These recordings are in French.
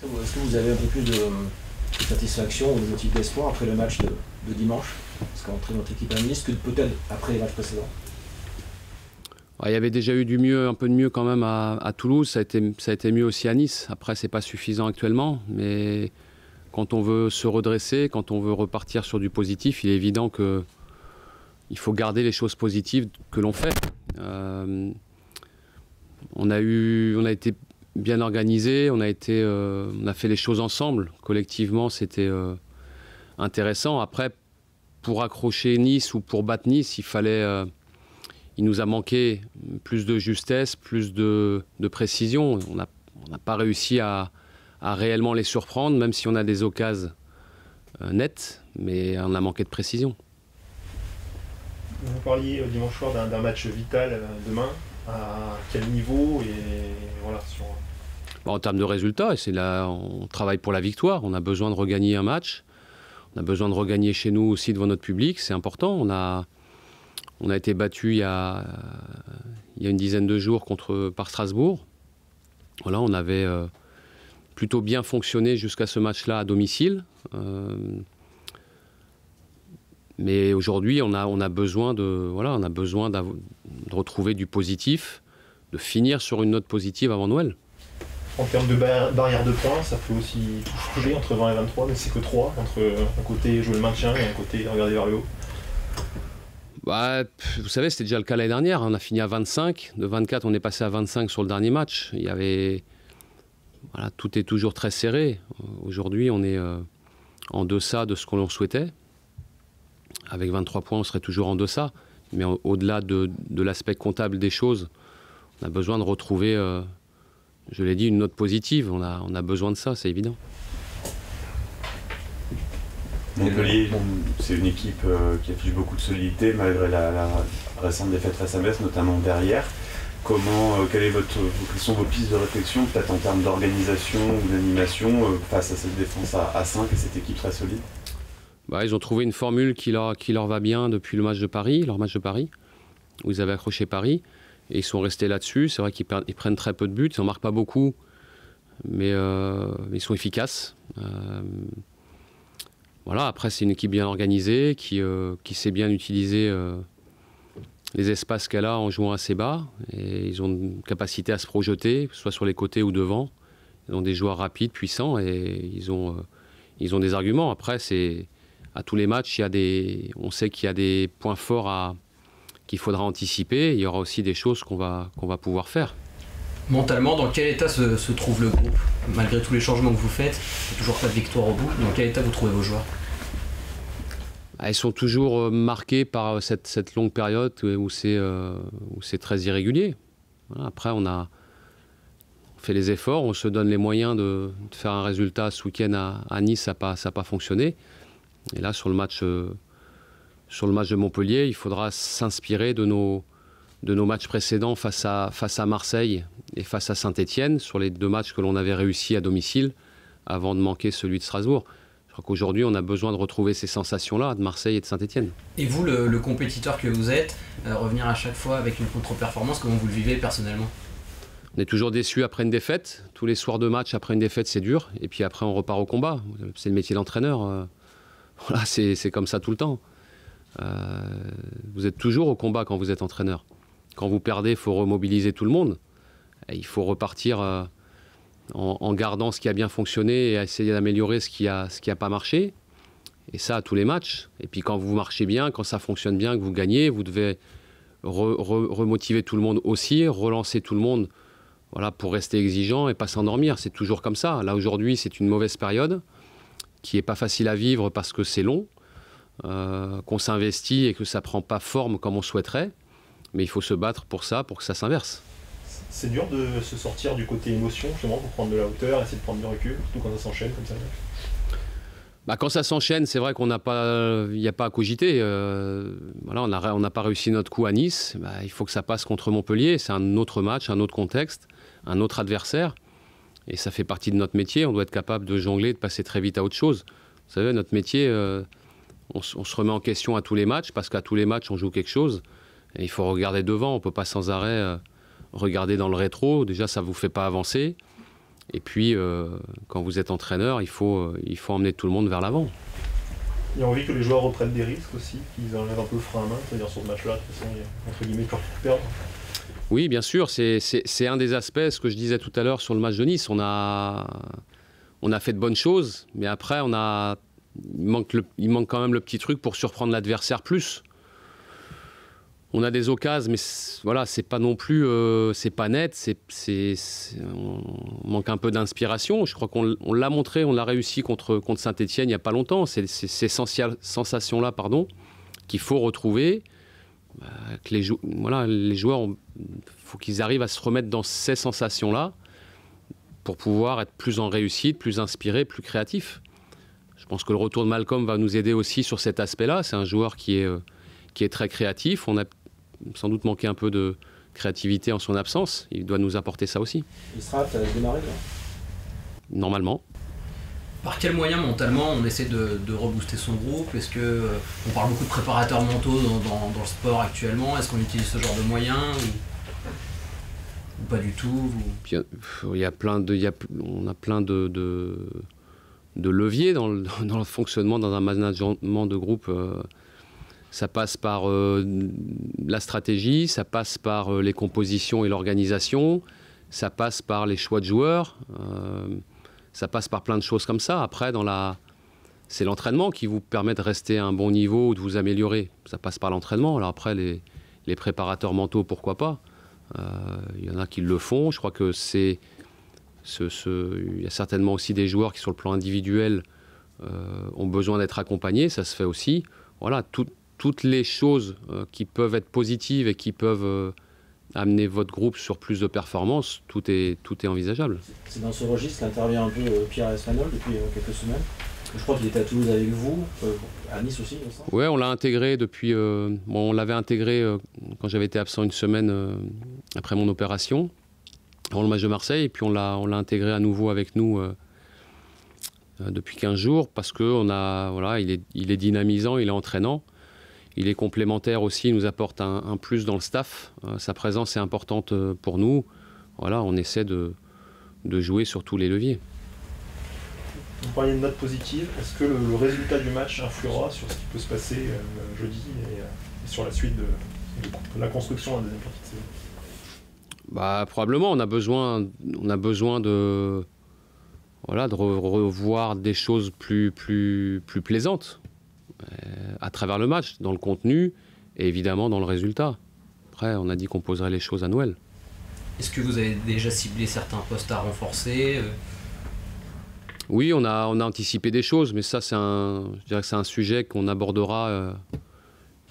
Est-ce que vous avez un peu plus de satisfaction ou de motif d'espoir après le match de dimanche, parce qu'entré notre équipe à Nice, que peut-être après les matchs précédents? Il y avait déjà eu du mieux, un peu de mieux quand même à Toulouse, ça a été mieux aussi à Nice. Après, c'est pas suffisant actuellement, mais quand on veut se redresser, quand on veut repartir sur du positif, il est évident qu'il faut garder les choses positives que l'on fait. On a été bien organisé, on a fait les choses ensemble. Collectivement, c'était intéressant. Après, pour accrocher Nice ou pour battre Nice, il nous a manqué plus de justesse, plus de précision. On n'a pas réussi à réellement les surprendre, même si on a des occasions nettes, mais on a manqué de précision. Vous parliez dimanche soir d'un match vital demain. À quel niveau et voilà, En termes de résultats, on travaille pour la victoire. On a besoin de regagner un match. On a besoin de regagner chez nous aussi devant notre public. C'est important. On a été battu il y a une dizaine de jours par Strasbourg. Voilà, on avait plutôt bien fonctionné jusqu'à ce match-là à domicile. Mais aujourd'hui, on a besoin de retrouver du positif, de finir sur une note positive avant Noël. En termes de barrière de points, ça peut aussi tout changer entre 20 et 23, mais c'est que 3, entre un côté jouer le maintien et un côté regarder vers le haut. Vous savez, c'était déjà le cas l'année dernière. On a fini à 25. De 24, on est passé à 25 sur le dernier match. Tout est toujours très serré. Aujourd'hui, on est en deçà de ce qu'on souhaitait. Avec 23 points, on serait toujours en deçà. Mais au-delà de l'aspect comptable des choses, on a besoin de retrouver, je l'ai dit, une note positive. On a besoin de ça, c'est évident. Montpellier, c'est une équipe qui affiche beaucoup de solidité malgré la récente défaite face à Metz, notamment derrière. Quelles sont vos pistes de réflexion, peut-être en termes d'organisation ou d'animation, face à cette défense à 5 et cette équipe très solide? Ils ont trouvé une formule qui leur va bien depuis leur match de Paris, où ils avaient accroché Paris, et ils sont restés là-dessus. C'est vrai qu'ils prennent très peu de buts, ils n'en marquent pas beaucoup, mais ils sont efficaces. Après, c'est une équipe bien organisée, qui sait bien utiliser les espaces qu'elle a en jouant assez bas, et ils ont une capacité à se projeter, soit sur les côtés ou devant. Ils ont des joueurs rapides, puissants, et ils ont des arguments. Après, à tous les matchs, on sait qu'il y a des points forts qu'il faudra anticiper. Il y aura aussi des choses qu'on va pouvoir faire. Mentalement, dans quel état se trouve le groupe? Malgré tous les changements que vous faites, il n'y a toujours pas de victoire au bout. Dans quel état vous trouvez vos joueurs? Ils sont toujours marqués par cette longue période où c'est très irrégulier. Après, on fait les efforts, on se donne les moyens de faire un résultat ce week-end à Nice, ça n'a pas fonctionné. Et là, sur le match de Montpellier, il faudra s'inspirer de nos matchs précédents face à Marseille et face à Saint-Étienne, sur les 2 matchs que l'on avait réussi à domicile, avant de manquer celui de Strasbourg. Je crois qu'aujourd'hui, on a besoin de retrouver ces sensations-là de Marseille et de Saint-Étienne. Et vous, le compétiteur que vous êtes, revenir à chaque fois avec une contre-performance, comment vous le vivez personnellement? On est toujours déçu après une défaite. Tous les soirs de match, après une défaite, c'est dur. Et puis après, on repart au combat. C'est le métier d'entraîneur. Voilà, c'est comme ça tout le temps. Vous êtes toujours au combat quand vous êtes entraîneur. Quand vous perdez, il faut remobiliser tout le monde. Et il faut repartir en gardant ce qui a bien fonctionné et essayer d'améliorer ce qui a pas marché. Et ça à tous les matchs. Et puis quand vous marchez bien, quand ça fonctionne bien, que vous gagnez, vous devez remotiver tout le monde aussi, relancer tout le monde, pour rester exigeant et pas s'endormir. C'est toujours comme ça. Là aujourd'hui, c'est une mauvaise période qui n'est pas facile à vivre parce que c'est long, qu'on s'investit et que ça ne prend pas forme comme on souhaiterait. Mais il faut se battre pour que ça s'inverse. C'est dur de se sortir du côté émotion, justement, pour prendre de la hauteur, essayer de prendre du recul, surtout quand ça s'enchaîne comme ça. Quand ça s'enchaîne, c'est vrai qu'il n'y a pas à cogiter. On n'a pas réussi notre coup à Nice. Il faut que ça passe contre Montpellier. C'est un autre match, un autre contexte, un autre adversaire. Et ça fait partie de notre métier. On doit être capable de jongler, de passer très vite à autre chose. Vous savez, notre métier, on se remet en question à tous les matchs, parce qu'à tous les matchs, on joue quelque chose. Et il faut regarder devant. On ne peut pas sans arrêt regarder dans le rétro. Déjà, ça ne vous fait pas avancer. Et puis, quand vous êtes entraîneur, il faut emmener tout le monde vers l'avant. Il y a envie que les joueurs reprennent des risques aussi, qu'ils enlèvent un peu le frein à main, c'est-à-dire sur ce match-là, de toute façon, il y a entre guillemets plus rien à perdre. Oui, bien sûr, c'est un des aspects, ce que je disais tout à l'heure sur le match de Nice. On a fait de bonnes choses, mais après, il manque quand même le petit truc pour surprendre l'adversaire plus. On a des occasions, mais voilà, c'est pas non plus, c'est pas net. On manque un peu d'inspiration. Je crois qu'on l'a montré, on l'a réussi contre Saint-Etienne il n'y a pas longtemps. C'est ces sensations-là, qu'il faut retrouver. Que les joueurs, faut qu'ils arrivent à se remettre dans ces sensations-là pour pouvoir être plus en réussite, plus inspiré, plus créatif. Je pense que le retour de Malcolm va nous aider aussi sur cet aspect-là. C'est un joueur qui est très créatif. On a sans doute manqué un peu de créativité en son absence. Il doit nous apporter ça aussi. Il sera démarré là. Normalement. Par quel moyen mentalement on essaie de rebooster son groupe? Est-ce que on parle beaucoup de préparateurs mentaux dans le sport actuellement? Est-ce qu'on utilise ce genre de moyens ou pas du tout? On a plein de leviers dans le fonctionnement, dans un management de groupe. Ça passe par la stratégie, ça passe par les compositions et l'organisation, ça passe par les choix de joueurs, ça passe par plein de choses comme ça. Après, c'est l'entraînement qui vous permet de rester à un bon niveau ou de vous améliorer. Ça passe par l'entraînement. Alors après, les préparateurs mentaux, pourquoi pas. Il y en a qui le font. Je crois que il y a certainement aussi des joueurs qui, sur le plan individuel, ont besoin d'être accompagnés. Ça se fait aussi. Voilà, toutes les choses qui peuvent être positives et qui peuvent amener votre groupe sur plus de performances, tout est envisageable. C'est dans ce registre qu'intervient un peu Pierre Espanol depuis quelques semaines. Je crois qu'il était à Toulouse avec vous, à Nice aussi, il me semble. Ouais, on l'a intégré depuis. On l'avait intégré quand j'avais été absent une semaine après mon opération, avant le match de Marseille, et puis on l'a intégré à nouveau avec nous depuis 15 jours parce que il est dynamisant, il est entraînant. Il est complémentaire aussi, il nous apporte un plus dans le staff. Sa présence est importante pour nous. Voilà, on essaie de jouer sur tous les leviers. Vous parliez de notes positives. Est-ce que le résultat du match influera sur ce qui peut se passer jeudi et sur la suite de la construction de la deuxième partie de saison? Probablement, on a besoin de revoir des choses plus plaisantes. À travers le match, dans le contenu et évidemment dans le résultat. Après, on a dit qu'on poserait les choses à Noël. Est-ce que vous avez déjà ciblé certains postes à renforcer? Oui, on a anticipé des choses, mais ça, je dirais que c'est un sujet qu'on abordera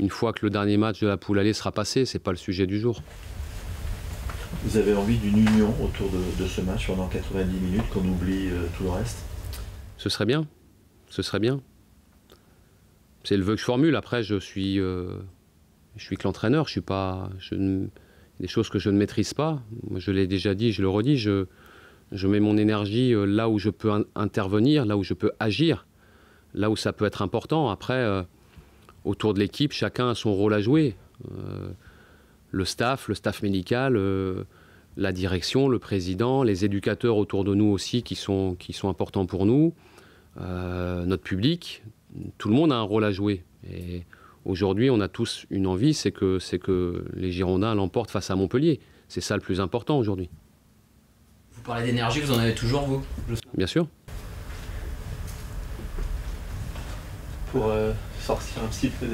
une fois que le dernier match de la poule allée sera passé. C'est pas le sujet du jour. Vous avez envie d'une union autour de ce match pendant 90 minutes, qu'on oublie tout le reste? Ce serait bien. C'est le vœu que je formule. Après, je suis que l'entraîneur. Des choses que je ne maîtrise pas. Moi, je l'ai déjà dit, je le redis. Je mets mon énergie là où je peux intervenir, là où je peux agir, là où ça peut être important. Après, autour de l'équipe, chacun a son rôle à jouer. Le staff médical, la direction, le président, les éducateurs autour de nous aussi qui sont importants pour nous, notre public. Tout le monde a un rôle à jouer. Et aujourd'hui, on a tous une envie, c'est que les Girondins l'emportent face à Montpellier. C'est ça le plus important aujourd'hui. Vous parlez d'énergie, vous en avez toujours, vous? Bien sûr. Pour sortir un petit peu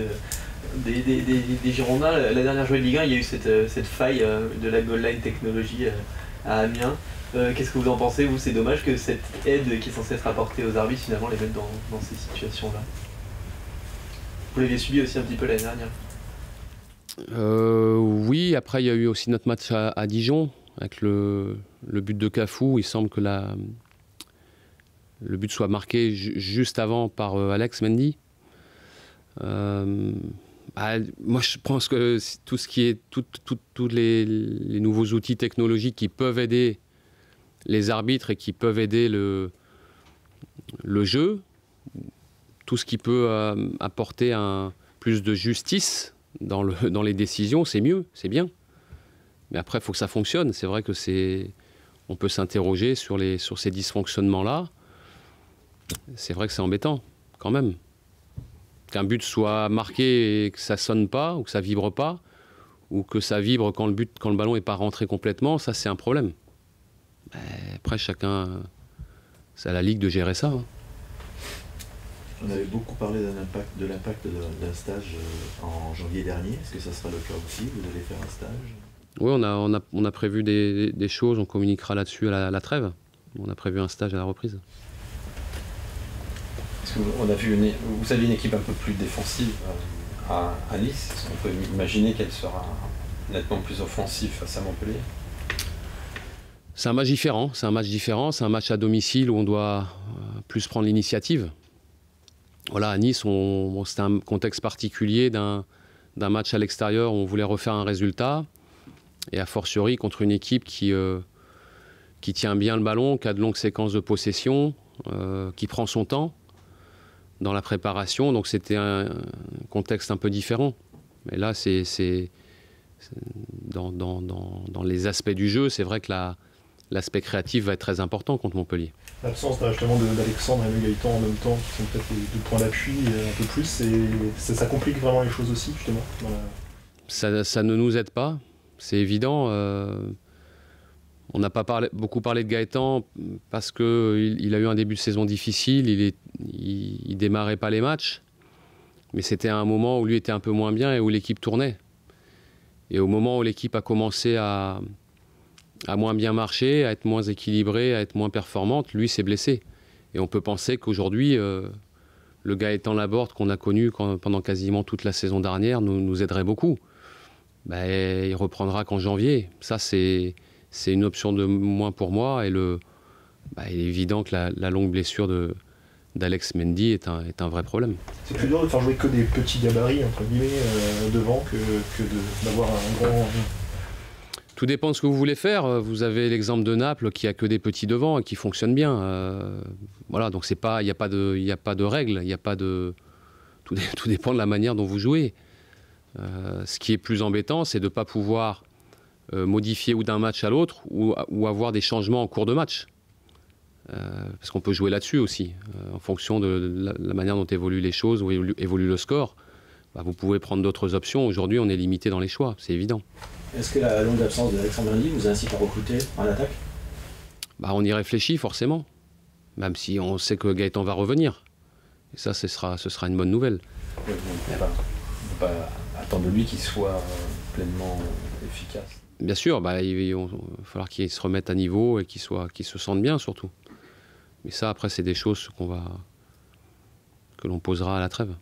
des Girondins, la dernière journée de Ligue 1, il y a eu cette faille de la goal line technologie à Amiens. Qu'est-ce que vous en pensez, vous? C'est dommage que cette aide qui est censée être apportée aux arbitres, finalement, les mette dans ces situations-là. Vous l'avez subi aussi un petit peu l'année dernière. Oui, après il y a eu aussi notre match à Dijon, avec le but de Cafou. Il semble que le but soit marqué juste avant par Alex Mendy. Moi je pense que tout ce qui est tous les nouveaux outils technologiques qui peuvent aider les arbitres et qui peuvent aider le jeu, tout ce qui peut apporter plus de justice dans les décisions, c'est mieux, c'est bien. Mais après, il faut que ça fonctionne. C'est vrai que on peut s'interroger sur ces dysfonctionnements-là. C'est vrai que c'est embêtant, quand même. Qu'un but soit marqué et que ça sonne pas, ou que ça vibre pas, ou que ça vibre quand le ballon n'est pas rentré complètement, ça c'est un problème. Après, chacun, c'est à la Ligue de gérer ça. Hein. On avait beaucoup parlé de l'impact d'un stage en janvier dernier. Est-ce que ça sera le cas aussi? Vous allez faire un stage? Oui, on a prévu des choses, on communiquera là-dessus à la trêve. On a prévu un stage à la reprise. Parce que vous avez une équipe un peu plus défensive à Nice. On peut imaginer qu'elle sera nettement plus offensive face à Montpellier. C'est un match différent. C'est un match à domicile où on doit plus prendre l'initiative. Voilà, à Nice, c'était un contexte particulier d'un match à l'extérieur où on voulait refaire un résultat. Et a fortiori contre une équipe qui tient bien le ballon, qui a de longues séquences de possession, qui prend son temps dans la préparation. Donc c'était un contexte un peu différent. Mais là, dans les aspects du jeu, c'est vrai que l'aspect créatif va être très important contre Montpellier. L'absence justement d'Alexandre et de Gaëtan en même temps, qui sont peut-être les deux points d'appui un peu plus, ça complique vraiment les choses aussi, justement. Ça ne nous aide pas, c'est évident. On n'a pas beaucoup parlé de Gaëtan parce qu'il a eu un début de saison difficile, il démarrait pas les matchs, mais c'était un moment où lui était un peu moins bien et où l'équipe tournait. Et au moment où l'équipe a commencé à moins bien marcher, à être moins équilibrée, à être moins performante, lui s'est blessé. Et on peut penser qu'aujourd'hui, le Gaëtan Laborde qu'on a connu pendant quasiment toute la saison dernière nous aiderait beaucoup. Il reprendra qu'en janvier. Ça, c'est une option de moins pour moi. Et il est évident que la longue blessure d'Alex Mendy est un vrai problème. C'est plus dur de faire jouer que des petits gabarits, entre guillemets, devant, que d'avoir un grand... Tout dépend de ce que vous voulez faire. Vous avez l'exemple de Naples qui a que des petits devant et qui fonctionne bien. Voilà, donc il n'y a pas de règles, tout dépend de la manière dont vous jouez. Ce qui est plus embêtant, c'est de ne pas pouvoir modifier ou d'un match à l'autre ou avoir des changements en cours de match. Parce qu'on peut jouer là-dessus aussi, en fonction de la manière dont évoluent les choses, ou évolue le score. Vous pouvez prendre d'autres options. Aujourd'hui, on est limité dans les choix, c'est évident. Est-ce que la longue absence d'Alexandre Mendy vous incite à recruter en attaque? On y réfléchit forcément, même si on sait que Gaëtan va revenir. Et ça, ce sera une bonne nouvelle. Oui, on ne peut pas attendre de lui qu'il soit pleinement efficace. Bien sûr, il va falloir qu'il se remette à niveau et qu'il se sente bien surtout. Mais ça, après, c'est des choses que l'on posera à la trêve.